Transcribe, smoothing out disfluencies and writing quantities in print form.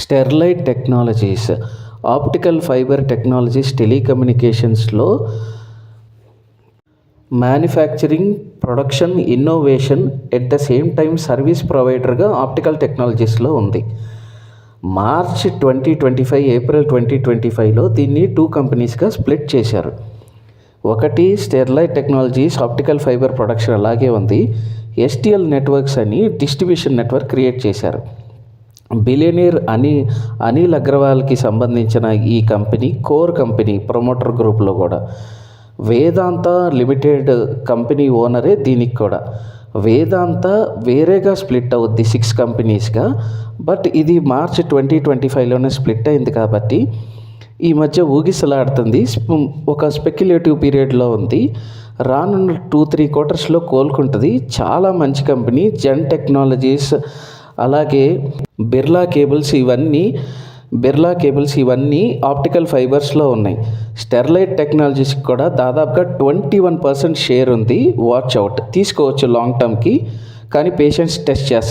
Sterlite technologies, optical fibre technologies, టెలికమ్యూనికేషన్స్లో manufacturing, production, innovation at the same time service ప్రొవైడర్గా optical టెక్నాలజీస్లో ఉంది. March 2025, April 2025లో దీన్ని 2 కంపెనీస్గా స్ప్లిట్ చేశారు. ఒకటి Sterlite technologies optical fibre production అలాగే ఉంది. ఎస్టిఎల్ నెట్వర్క్స్ అని డిస్ట్రిబ్యూషన్ నెట్వర్క్ క్రియేట్ చేశారు. బిలియనీర్ అనిల్ అగర్వాల్కి సంబంధించిన ఈ కంపెనీ కోర్ కంపెనీ ప్రమోటర్ గ్రూప్లో కూడా. వేదాంత లిమిటెడ్ కంపెనీ ఓనరే దీనికి కూడా. వేదాంత వేరేగా స్ప్లిట్ అవుద్ది 6 కంపెనీస్గా. బట్ ఇది మార్చ్ 2025లోనే స్ప్లిట్ అయింది కాబట్టి ఈ మధ్య ఊగిసలాడుతుంది. ఒక స్పెక్యులేటివ్ పీరియడ్లో ఉంది. రానున్న 2-3 క్వార్టర్స్లో కోలుకుంటుంది. చాలా మంచి కంపెనీ. జెన్ టెక్నాలజీస్ అలాగే బిర్లా కేబుల్స్ ఇవన్నీ ఆప్టికల్ ఫైబర్స్లో ఉన్నాయి. స్టెర్లైట్ టెక్నాలజీస్కి కూడా దాదాపుగా 21% షేర్ ఉంది. వాచ్ అవుట్ తీసుకోవచ్చు లాంగ్ టర్మ్కి, కానీ పేషెన్స్ టెస్ట్ చేస్తారు.